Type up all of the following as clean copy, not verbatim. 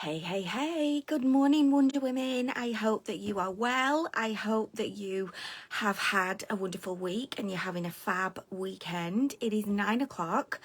Hey, hey, hey, good morning, Wonder Women. I hope that you are well. I hope that you have had a wonderful week and you're having a fab weekend. It is 9 o'clock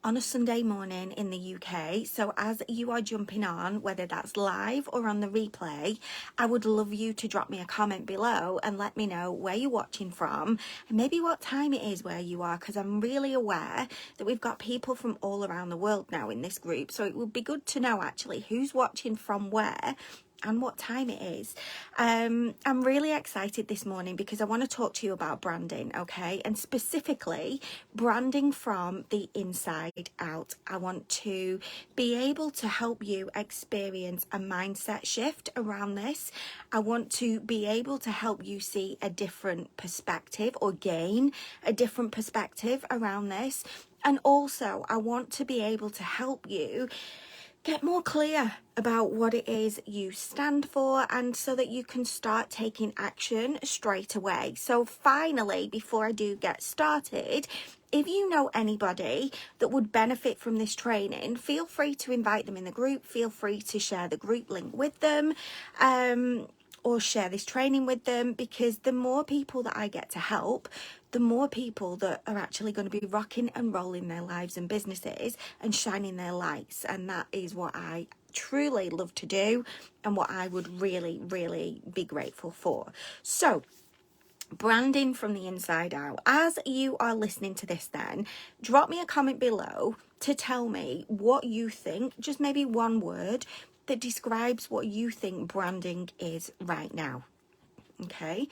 on a Sunday morning in the UK. So as you are jumping on, whether that's live or on the replay, I would love you to drop me a comment below and let me know where you're watching from and maybe what time it is where you are, because I'm really aware that we've got people from all around the world now in this group. So it would be good to know actually who's watching from where and what time it is. I'm really excited this morning because I want to talk to you about branding, okay? And specifically branding from the inside out. I want to be able to help you experience a mindset shift around this. I want to be able to help you see a different perspective or gain a different perspective around this. And also I want to be able to help you get more clear about what it is you stand for, and so that you can start taking action straight away. So finally, before I do get started, if you know anybody that would benefit from this training, feel free to invite them in the group. Feel free to share the group link with them. Or share this training with them, because the more people that I get to help, the more people that are actually going to be rocking and rolling their lives and businesses and shining their lights. And that is what I truly love to do and what I would really, really be grateful for. So, branding from the inside out. As you are listening to this, then drop me a comment below to tell me what you think, just maybe one word that describes what you think branding is right now. Okay?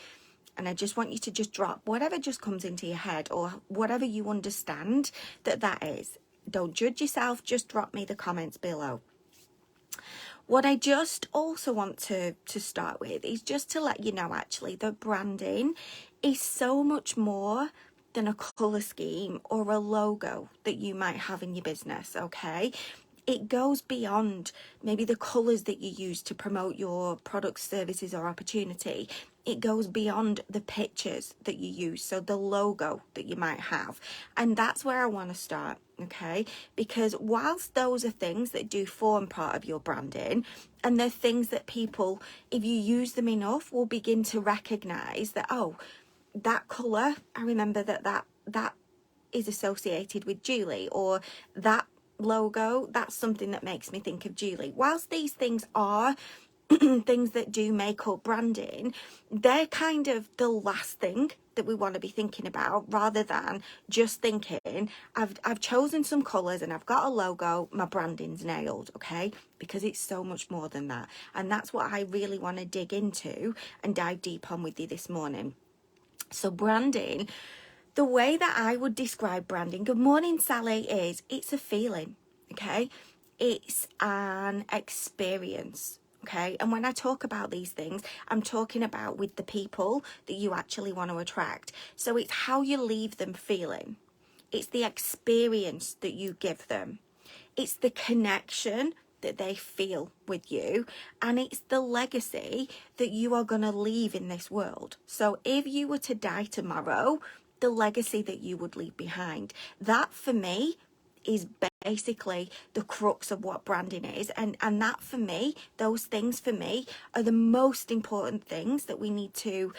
And I just want you to just drop whatever just comes into your head or whatever you understand that is. Don't judge yourself, just drop me the comments below. What I just also want to start with is just to let you know actually that branding is so much more than a colour scheme or a logo that you might have in your business, okay? It goes beyond maybe the colours that you use to promote your products, services or opportunity. It goes beyond the pictures that you use, so the logo that you might have. And that's where I want to start, okay? Because whilst those are things that do form part of your branding, and they're things that people, if you use them enough, will begin to recognise that, oh, that colour, I remember that is associated with Julie, or that logo, that's something that makes me think of Julie. Whilst these things are things that do make up branding, they're kind of the last thing that we want to be thinking about, rather than just thinking I've chosen some colours and I've got a logo, my branding's nailed, okay? Because it's so much more than that. And that's what I really want to dig into and dive deep on with you this morning. So branding, the way that I would describe branding, good morning Sally, is it's a feeling, okay? It's an experience, okay? And when I talk about these things, I'm talking about with the people that you actually want to attract. So it's how you leave them feeling. It's the experience that you give them. It's the connection that they feel with you, and it's the legacy that you are going to leave in this world. So if you were to die tomorrow, the legacy that you would leave behind, that for me is basically the crux of what branding is. And that for me, those things for me are the most important things that we need to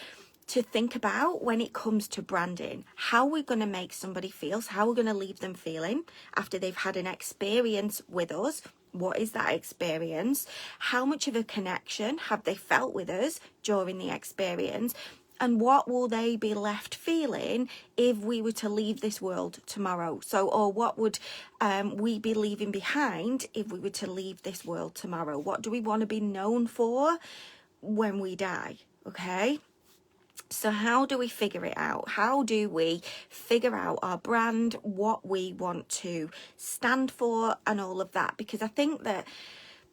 think about when it comes to branding. How we're going to make somebody feel, how we're going to leave them feeling after they've had an experience with us. What is that experience? How much of a connection have they felt with us during the experience? And what will they be left feeling if we were to leave this world tomorrow? So, or what would we be leaving behind if we were to leave this world tomorrow? What do we want to be known for when we die? Okay. So how do we figure it out? How do we figure out our brand, what we want to stand for and all of that? Because I think that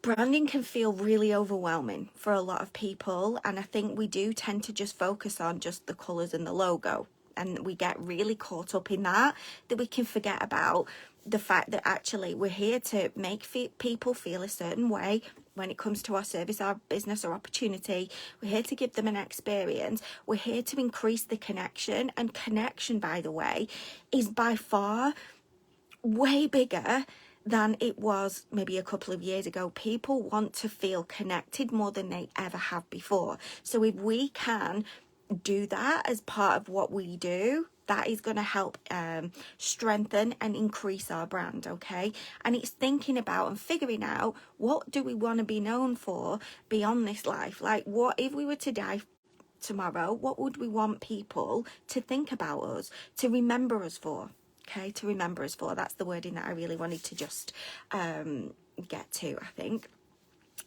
branding can feel really overwhelming for a lot of people. And I think we do tend to just focus on just the colours and the logo. And we get really caught up in that we can forget about the fact that actually we're here to make people feel a certain way when it comes to our service, our business or opportunity. We're here to give them an experience. We're here to increase the connection. And connection, by the way, is by far way bigger than it was maybe a couple of years ago. People want to feel connected more than they ever have before. So if we can do that as part of what we do, that is going to help strengthen and increase our brand. Okay, and it's thinking about and figuring out, what do we want to be known for beyond this life? Like, what if we were to die tomorrow? What would we want people to think about us, to remember us for? Okay, to remember us for. That's the wording that I really wanted to just get to, I think.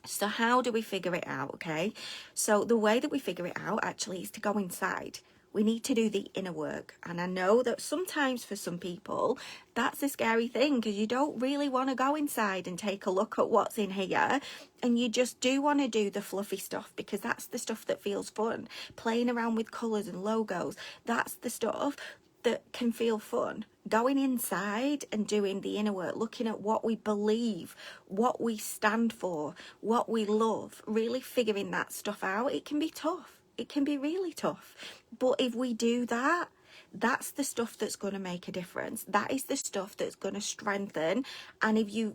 So how do we figure it out? Okay, so the way that we figure it out actually is to go inside. We need to do the inner work. And I know that sometimes for some people, that's a scary thing, because you don't really want to go inside and take a look at what's in here. And you just do want to do the fluffy stuff, because that's the stuff that feels fun. Playing around with colours and logos, that's the stuff that can feel fun. Going inside and doing the inner work, looking at what we believe, what we stand for, what we love, really figuring that stuff out, it can be tough. It can be really tough. But if we do that, that's the stuff that's going to make a difference. That is the stuff that's going to strengthen. And if you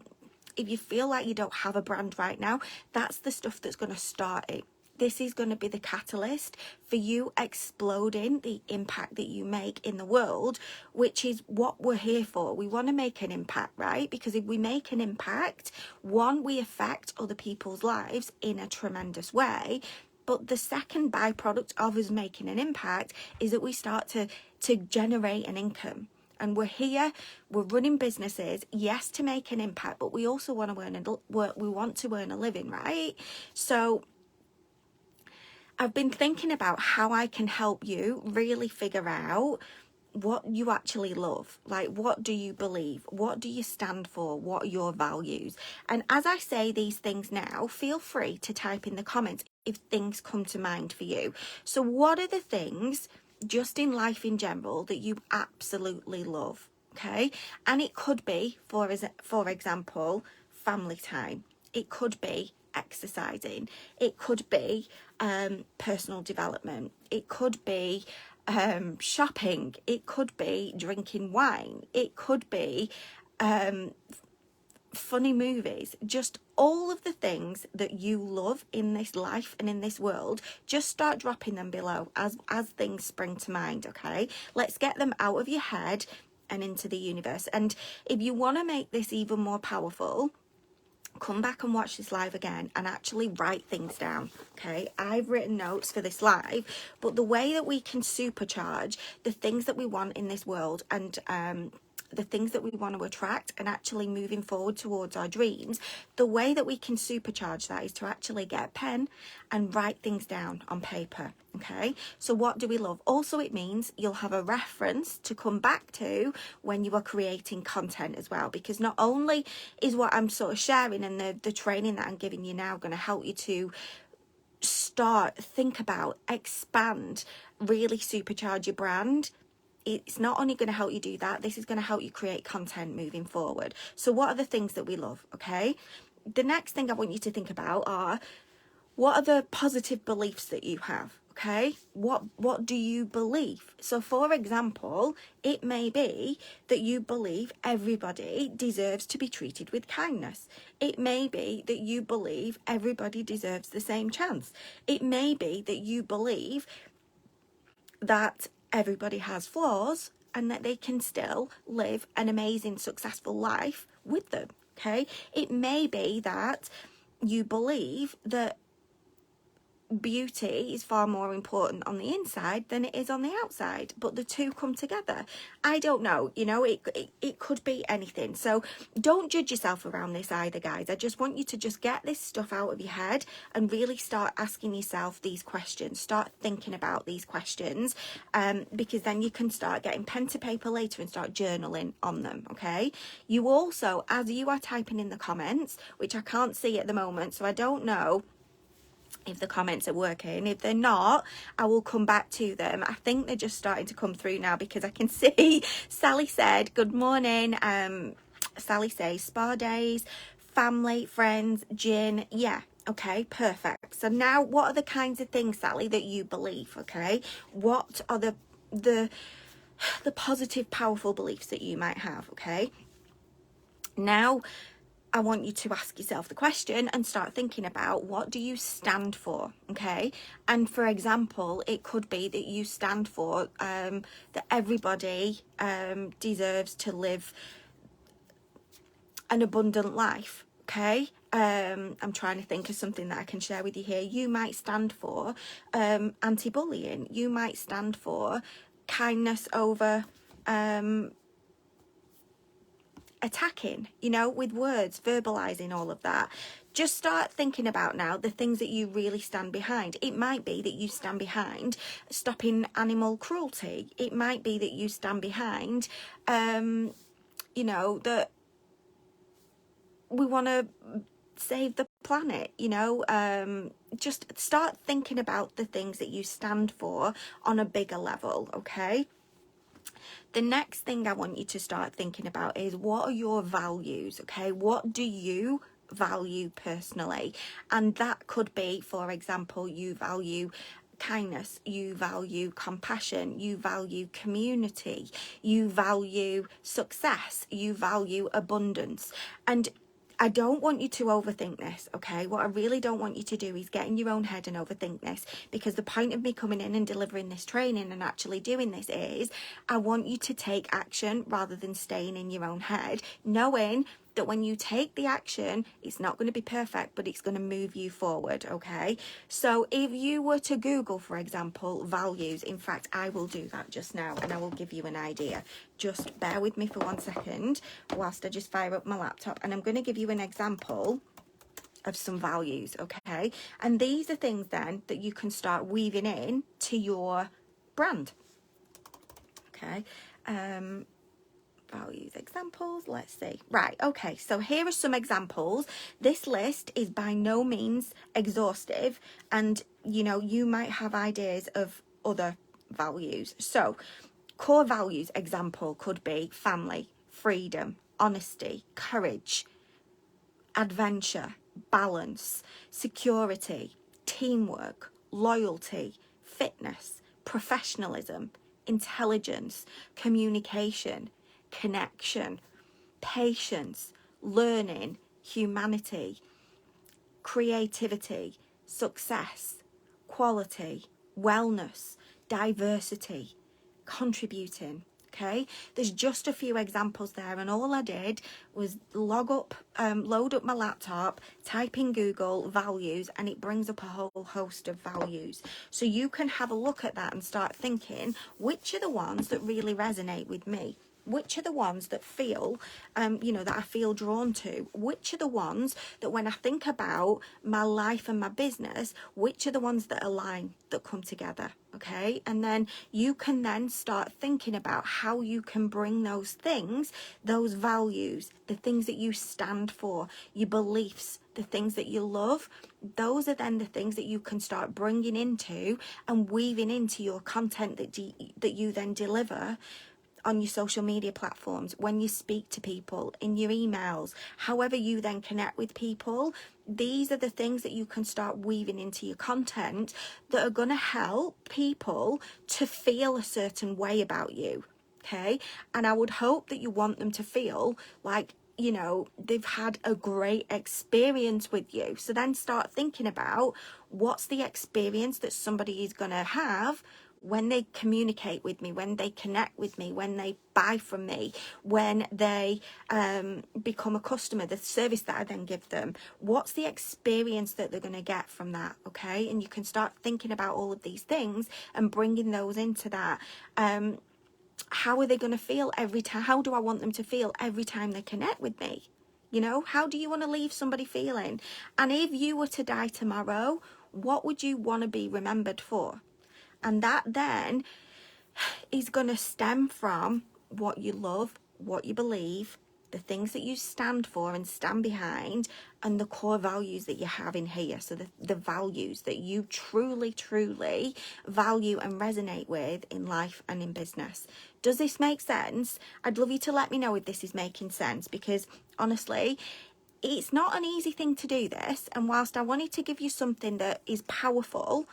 feel like you don't have a brand right now, that's the stuff that's going to start it. This is going to be the catalyst for you exploding the impact that you make in the world, which is what we're here for. We want to make an impact, right? Because if we make an impact, one, we affect other people's lives in a tremendous way. But the second byproduct of us making an impact is that we start to generate an income. And we're here, we're running businesses, yes, to make an impact, but we also want to earn a living, right? So I've been thinking about how I can help you really figure out what you actually love. Like, what do you believe? What do you stand for? What are your values? And as I say these things now, feel free to type in the comments if things come to mind for you. So what are the things just in life in general that you absolutely love? Okay, and it could be, for example, family time. It could be exercising. It could be personal development. It could be shopping. It could be drinking wine. It could be funny movies. Just all of the things that you love in this life and in this world, just start dropping them below as things spring to mind. Okay, let's get them out of your head and into the universe. And if you want to make this even more powerful, come back and watch this live again and actually write things down. Okay, I've written notes for this live, but the way that we can supercharge the things that we want in this world, and the things that we want to attract, and actually moving forward towards our dreams, the way that we can supercharge that is to actually get a pen and write things down on paper. Okay, so what do we love? Also, it means you'll have a reference to come back to when you are creating content as well, because not only is what I'm sort of sharing and the training that I'm giving you now going to help you to think about, expand, really supercharge your brand. It's not only going to help you do that, this is going to help you create content moving forward. So what are the things that we love? Okay, the next thing I want you to think about are, what are the positive beliefs that you have? Okay, what do you believe? So for example, it may be that you believe everybody deserves to be treated with kindness. It may be that you believe everybody deserves the same chance. It may be that you believe that everybody has flaws and that they can still live an amazing, successful life with them. Okay, it may be that you believe that beauty is far more important on the inside than it is on the outside, but the two come together. I don't know, you know, it could be anything. So don't judge yourself around this either, guys. I just want you to just get this stuff out of your head and really start asking yourself these questions. Start thinking about these questions, because then you can start getting pen to paper later and start journaling on them. Okay, you also, as you are typing in the comments, which I can't see at the moment, so I don't know if the comments are working. If they're not, I will come back to them. I think they're just starting to come through now, because I can see Sally said good morning. Sally says spa days, family, friends, gin. Yeah, okay, perfect. So now, what are the kinds of things, Sally, that you believe? Okay, what are the positive, powerful beliefs that you might have? Okay, Now, I want you to ask yourself the question and start thinking about, what do you stand for? Okay. And for example, it could be that you stand for that everybody deserves to live an abundant life. Okay. I'm trying to think of something that I can share with you here. You might stand for anti-bullying. You might stand for kindness over attacking, you know, with words, verbalizing all of that. Just start thinking about now the things that you really stand behind. It might be that you stand behind stopping animal cruelty. It might be that you stand behind, you know, that we want to save the planet, you know. Just start thinking about the things that you stand for on a bigger level, okay? The next thing I want you to start thinking about is, what are your values, okay? What do you value personally? And that could be, for example, you value kindness, you value compassion, you value community, you value success, you value abundance. And I don't want you to overthink this, okay? What I really don't want you to do is get in your own head and overthink this, because the point of me coming in and delivering this training and actually doing this is, I want you to take action rather than staying in your own head, knowing that when you take the action, it's not going to be perfect, but it's going to move you forward, okay? So if you were to Google, for example, values, in fact, I will do that just now and I will give you an idea. Just bear with me for 1 second whilst I just fire up my laptop, and I'm going to give you an example of some values, okay? And these are things then that you can start weaving in to your brand, okay? Values examples, let's see. Right, okay, so here are some examples. This list is by no means exhaustive, and you know, you might have ideas of other values. So core values example could be family, freedom, honesty, courage, adventure, balance, security, teamwork, loyalty, fitness, professionalism, intelligence, communication, connection, patience, learning, humanity, creativity, success, quality, wellness, diversity, contributing. Okay, there's just a few examples there, and all I did was load up my laptop, type in Google values, and it brings up a whole host of values. So you can have a look at that and start thinking, which are the ones that really resonate with me? Which are the ones that feel, you know, that I feel drawn to? Which are the ones that when I think about my life and my business, which are the ones that align, that come together, okay? And then you can then start thinking about how you can bring those things, those values, the things that you stand for, your beliefs, the things that you love, those are then the things that you can start bringing into and weaving into your content that you then deliver on your social media platforms, when you speak to people, in your emails, however you then connect with people. These are the things that you can start weaving into your content that are going to help people to feel a certain way about you, okay? And I would hope that you want them to feel like, you know, they've had a great experience with you. So then start thinking about, what's the experience that somebody is going to have when they communicate with me, when they connect with me, when they buy from me, when they become a customer, the service that I then give them. What's the experience that they're going to get from that, okay? And you can start thinking about all of these things and bringing those into that. How are they going to feel every time? How do I want them to feel every time they connect with me? You know, how do you want to leave somebody feeling? And if you were to die tomorrow, what would you want to be remembered for? And that then is going to stem from what you love, what you believe, the things that you stand for and stand behind, and the core values that you have in here. So the values that you truly, truly value and resonate with in life and in business. Does this make sense? I'd love you to let me know if this is making sense, because honestly, it's not an easy thing to do this. And whilst I wanted to give you something that is powerful,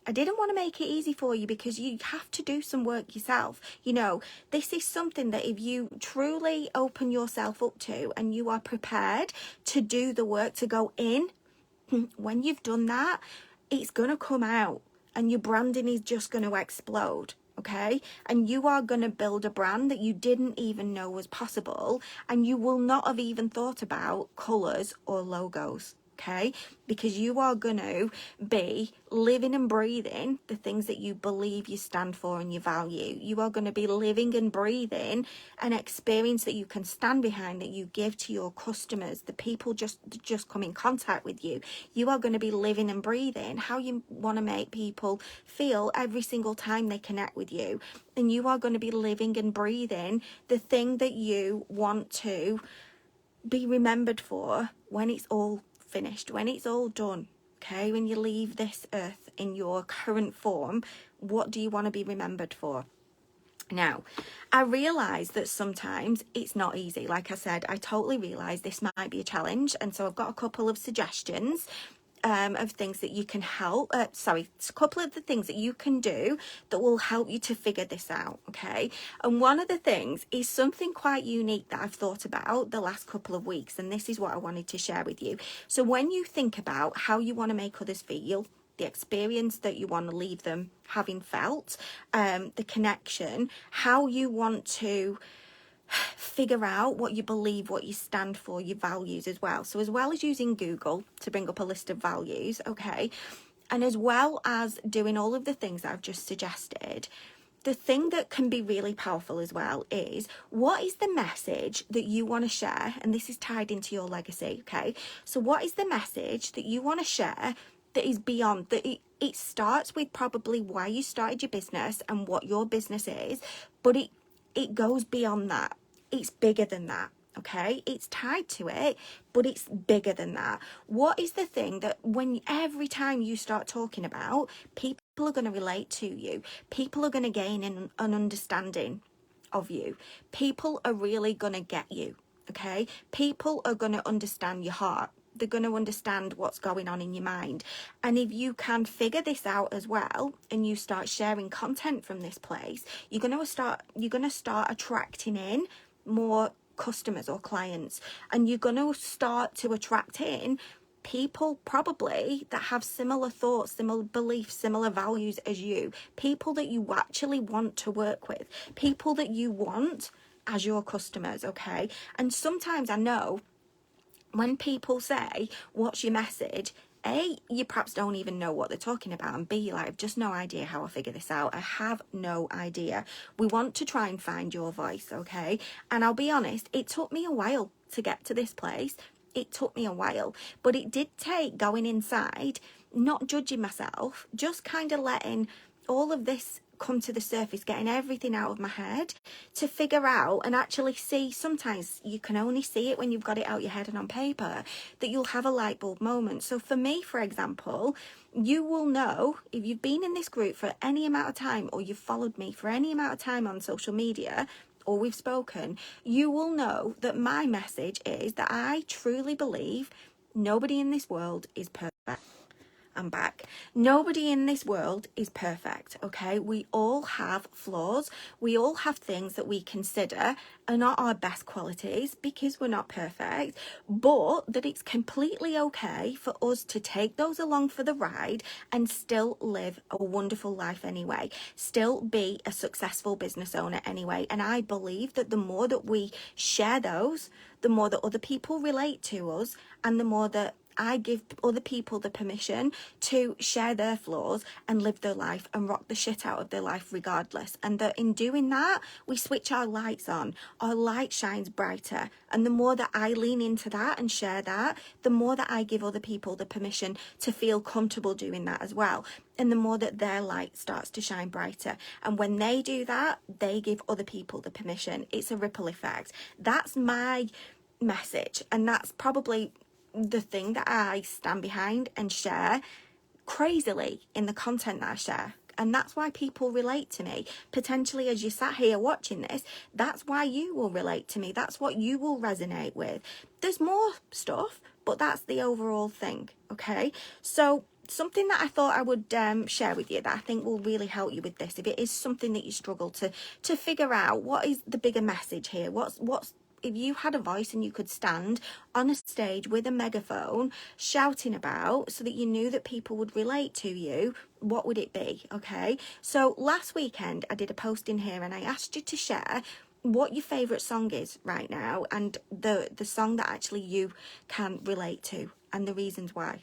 I didn't want to make it easy for you because you have to do some work yourself. You know, this is something that if you truly open yourself up to and you are prepared to do the work to go in, when you've done that, it's going to come out and your branding is just going to explode. Okay, and you are going to build a brand that you didn't even know was possible, and you will not have even thought about colours or logos. Okay, because you are going to be living and breathing the things that you believe you stand for and you value. You are going to be living and breathing an experience that you can stand behind, that you give to your customers, the people just come in contact with you. You are going to be living and breathing how you want to make people feel every single time they connect with you. And you are going to be living and breathing the thing that you want to be remembered for when it's all finished, when it's all done. Okay, when you leave this earth in your current form, what do you want to be remembered for? Now, I realise that sometimes it's not easy. Like I said, I totally realise this might be a challenge, and so I've got a couple of suggestions of things that you can help, a couple of the things that you can do that will help you to figure this out, okay? And one of the things is something quite unique that I've thought about the last couple of weeks, and this is what I wanted to share with you. So when you think about how you want to make others feel, the experience that you want to leave them having felt, the connection, how you want to figure out what you believe, what you stand for, your values as well. So as well as using Google to bring up a list of values, okay, and as well as doing all of the things that I've just suggested, the thing that can be really powerful as well is, what is the message that you want to share? And this is tied into your legacy, okay? So what is the message that you want to share that is beyond, that it starts with probably why you started your business and what your business is, but it goes beyond that. It's bigger than that, okay? It's tied to it, but it's bigger than that. What is the thing that every time you start talking about, people are going to relate to you. People are going to gain an understanding of you. People are really going to get you, okay? People are going to understand your heart. They're going to understand what's going on in your mind. And if you can figure this out as well, and you start sharing content from this place, you're going to start attracting in more customers or clients, and you're going to start to attract in people probably that have similar thoughts, similar beliefs, similar values as you, people that you actually want to work with, people that you want as your customers, okay? And sometimes I know when people say, what's your message? A, you perhaps don't even know what they're talking about, and B, like, I've just no idea how I figure this out. I have no idea. We want to try and find your voice, okay? And I'll be honest, it took me a while to get to this place. It took me a while, but it did take going inside, not judging myself, just kind of letting all of this come to the surface, getting everything out of my head to figure out and actually see. Sometimes you can only see it when you've got it out your head and on paper, that you'll have a light bulb moment. So for me, for example, you will know if you've been in this group for any amount of time, or you've followed me for any amount of time on social media, or we've spoken, you will know that my message is that I truly believe nobody in this world is perfect. I'm back. Nobody in this world is perfect, okay? We all have flaws. We all have things that we consider are not our best qualities because we're not perfect, but that it's completely okay for us to take those along for the ride and still live a wonderful life anyway, still be a successful business owner anyway. And I believe that the more that we share those, the more that other people relate to us, and the more that I give other people the permission to share their flaws and live their life and rock the shit out of their life regardless. And that in doing that, we switch our lights on. Our light shines brighter. And the more that I lean into that and share that, the more that I give other people the permission to feel comfortable doing that as well. And the more that their light starts to shine brighter. And when they do that, they give other people the permission. It's a ripple effect. That's my message. And that's probably the thing that I stand behind and share crazily in the content that I share. And that's why people relate to me. Potentially, as you sat here watching this, that's why you will relate to me. That's what you will resonate with. There's more stuff, but that's the overall thing, okay? So something that I thought I would share with you that I think will really help you with this, if it is something that you struggle to figure out, what is the bigger message here? What's if you had a voice and you could stand on a stage with a megaphone shouting about, so that you knew that people would relate to you, what would it be? Okay, so last weekend I did a post in here and I asked you to share what your favourite song is right now, and the song that actually you can relate to and the reasons why.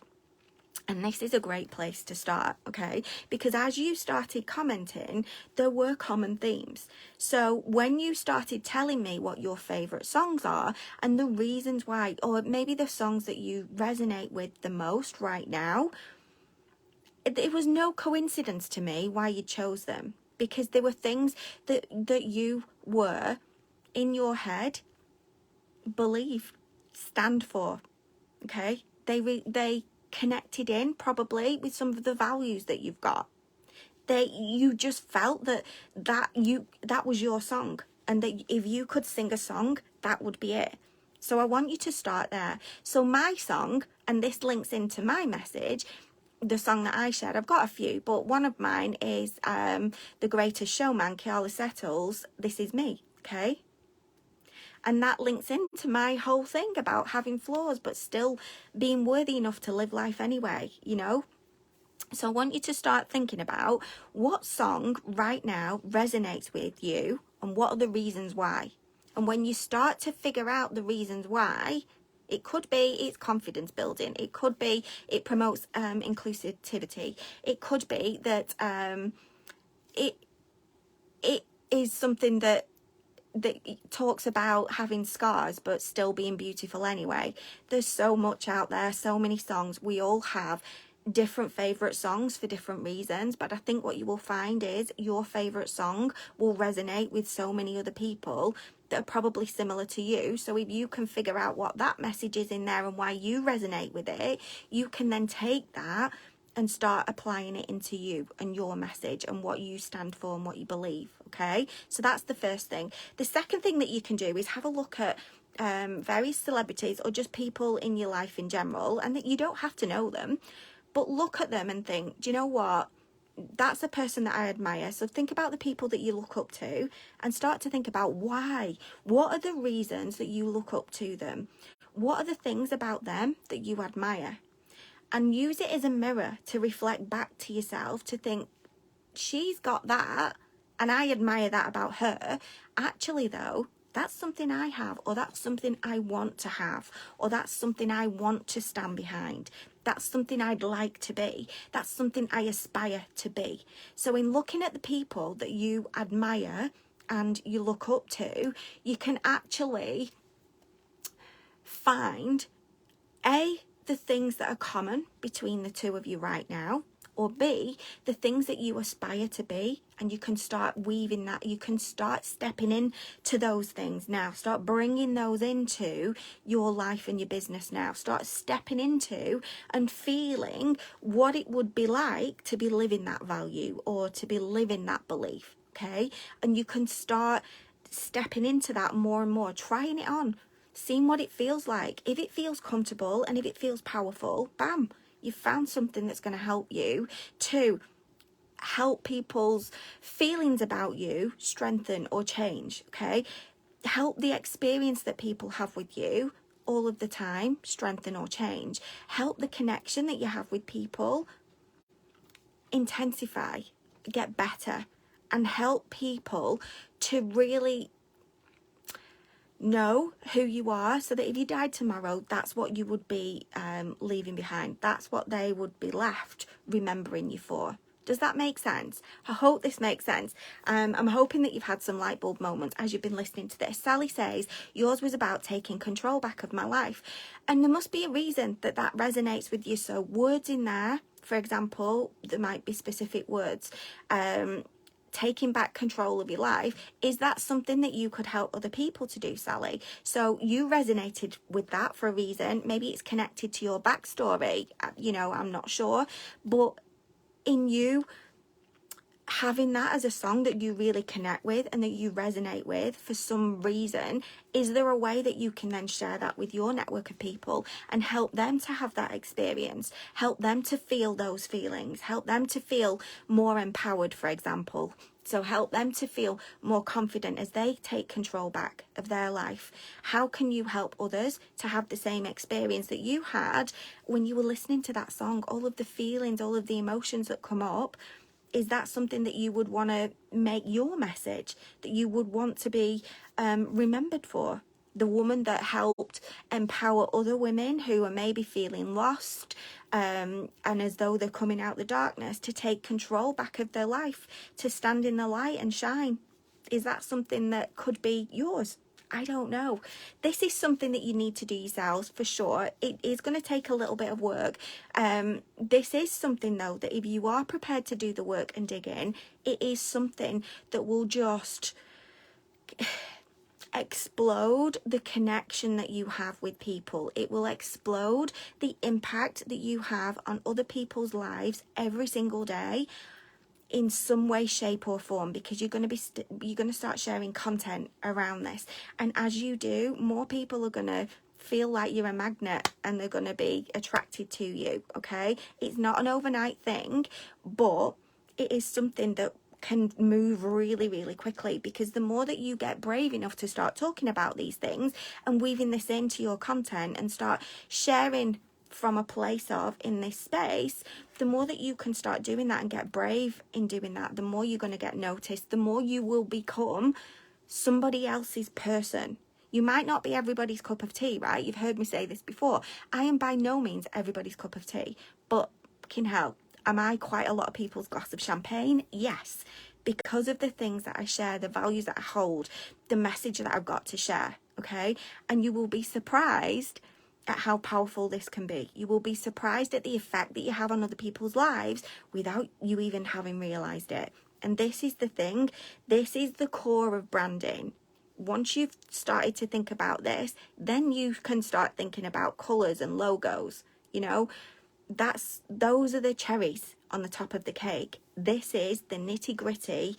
And this is a great place to start, okay? Because as you started commenting, there were common themes. So when you started telling me what your favourite songs are and the reasons why, or maybe the songs that you resonate with the most right now, it was no coincidence to me why you chose them. Because there were things that you were, in your head, believe, stand for, okay? They connected in probably with some of the values that you've got. You just felt that was your song, and that if you could sing a song, that would be it. So I want you to start there. So my song, and this links into my message, the song that I shared, I've got a few, but one of mine is The Greatest Showman, Keala Settle's This Is Me, okay? And that links into my whole thing about having flaws, but still being worthy enough to live life anyway, you know? So I want you to start thinking about what song right now resonates with you and what are the reasons why. And when you start to figure out the reasons why, it could be it's confidence building. It could be it promotes inclusivity. It could be that it is something that talks about having scars but still being beautiful anyway. There's so much out there, so many songs. We all have different favorite songs for different reasons, but I think what you will find is your favorite song will resonate with so many other people that are probably similar to you. So if you can figure out what that message is in there and why you resonate with it, you can then take that and start applying it into you and your message and what you stand for and what you believe, okay? So that's the first thing. The second thing that you can do is have a look at various celebrities or just people in your life in general, and that you don't have to know them, but look at them and think, do you know what? That's a person that I admire. So think about the people that you look up to and start to think about why. What are the reasons that you look up to them? What are the things about them that you admire? And use it as a mirror to reflect back to yourself, to think, she's got that and I admire that about her. Actually though, that's something I have, or that's something I want to have, or that's something I want to stand behind. That's something I'd like to be. That's something I aspire to be. So in looking at the people that you admire and you look up to, you can actually find the things that are common between the two of you right now, or B, the things that you aspire to be, and you can start weaving that. You can start stepping in to those things now. Start bringing those into your life and your business now. Start stepping into and feeling what it would be like to be living that value or to be living that belief, okay? And you can start stepping into that more and more, trying it on, seeing what it feels like. If it feels comfortable and if it feels powerful, bam, you've found something that's going to help you to help people's feelings about you strengthen or change, okay? Help the experience that people have with you all of the time strengthen or change. Help the connection that you have with people intensify, get better, and help people to really know who you are, so that if you died tomorrow, that's what you would be leaving behind. That's what they would be left remembering you for. Does that make sense? I hope this makes sense. I'm hoping that you've had some light bulb moments as you've been listening to this. Sally says, yours was about taking control back of my life. And there must be a reason that that resonates with you. So words in there, for example, there might be specific words. Taking back control of your life, is that something that you could help other people to do, Sally? So you resonated with that for a reason. Maybe it's connected to your backstory, you know, I'm not sure, but in you having that as a song that you really connect with and that you resonate with for some reason, is there a way that you can then share that with your network of people and help them to have that experience, help them to feel those feelings, help them to feel more empowered, for example? So help them to feel more confident as they take control back of their life. How can you help others to have the same experience that you had when you were listening to that song? All of the feelings, all of the emotions that come up. Is that something that you would want to make your message, that you would want to be remembered for? The woman that helped empower other women who are maybe feeling lost and as though they're coming out the darkness, to take control back of their life, to stand in the light and shine. Is that something that could be yours? I don't know. This is something that you need to do yourselves for sure. It is going to take a little bit of work. This is something though that if you are prepared to do the work and dig in, it is something that will just explode the connection that you have with people. It will explode the impact that you have on other people's lives every single day, in some way, shape or form, because you're going to start sharing content around this, and as you do, more people are going to feel like you're a magnet and they're going to be attracted to you. Okay, it's not an overnight thing, but it is something that can move really, really quickly, because the more that you get brave enough to start talking about these things and weaving this into your content and start sharing from a place of in this space, the more that you can start doing that and get brave in doing that, the more you're going to get noticed, the more you will become somebody else's person. You might not be everybody's cup of tea, right? You've heard me say this before. I am by no means everybody's cup of tea, but fucking hell, am I quite a lot of people's glass of champagne? Yes, because of the things that I share, the values that I hold, the message that I've got to share, okay? And you will be surprised at how powerful this can be. You will be surprised at the effect that you have on other people's lives without you even having realised it. And this is the thing. This is the core of branding. Once you've started to think about this, then you can start thinking about colours and logos. You know, those are the cherries on the top of the cake. This is the nitty-gritty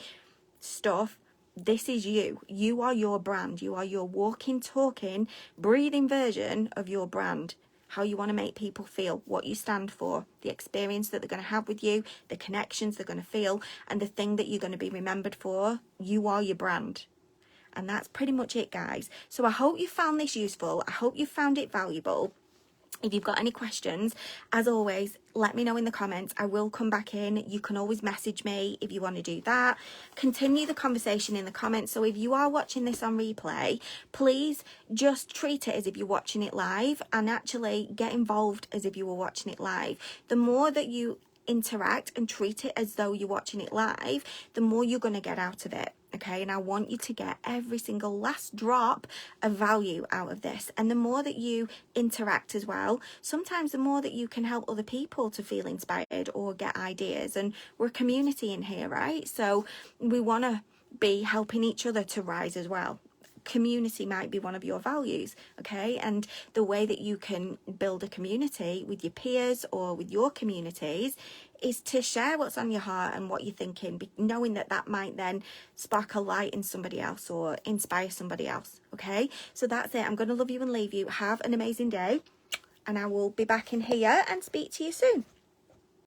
stuff. This is you. You are your brand. You are your walking, talking, breathing version of your brand. How you want to make people feel, what you stand for, the experience that they're going to have with you, the connections they're going to feel, and the thing that you're going to be remembered for. You are your brand. And that's pretty much it, guys. So I hope you found this useful. I hope you found it valuable. If you've got any questions, as always, let me know in the comments. I will come back in. You can always message me if you want to do that. Continue the conversation in the comments. So if you are watching this on replay, please just treat it as if you're watching it live and actually get involved as if you were watching it live. The more that you interact and treat it as though you're watching it live, the more you're going to get out of it. Okay, and I want you to get every single last drop of value out of this. And the more that you interact as well, sometimes the more that you can help other people to feel inspired or get ideas. And we're a community in here, right? So we want to be helping each other to rise as well. Community might be one of your values, okay? And the way that you can build a community with your peers or with your communities is to share what's on your heart and what you're thinking, knowing that that might then spark a light in somebody else or inspire somebody else, okay? So that's it. I'm going to love you and leave you. Have an amazing day, and I will be back in here and speak to you soon.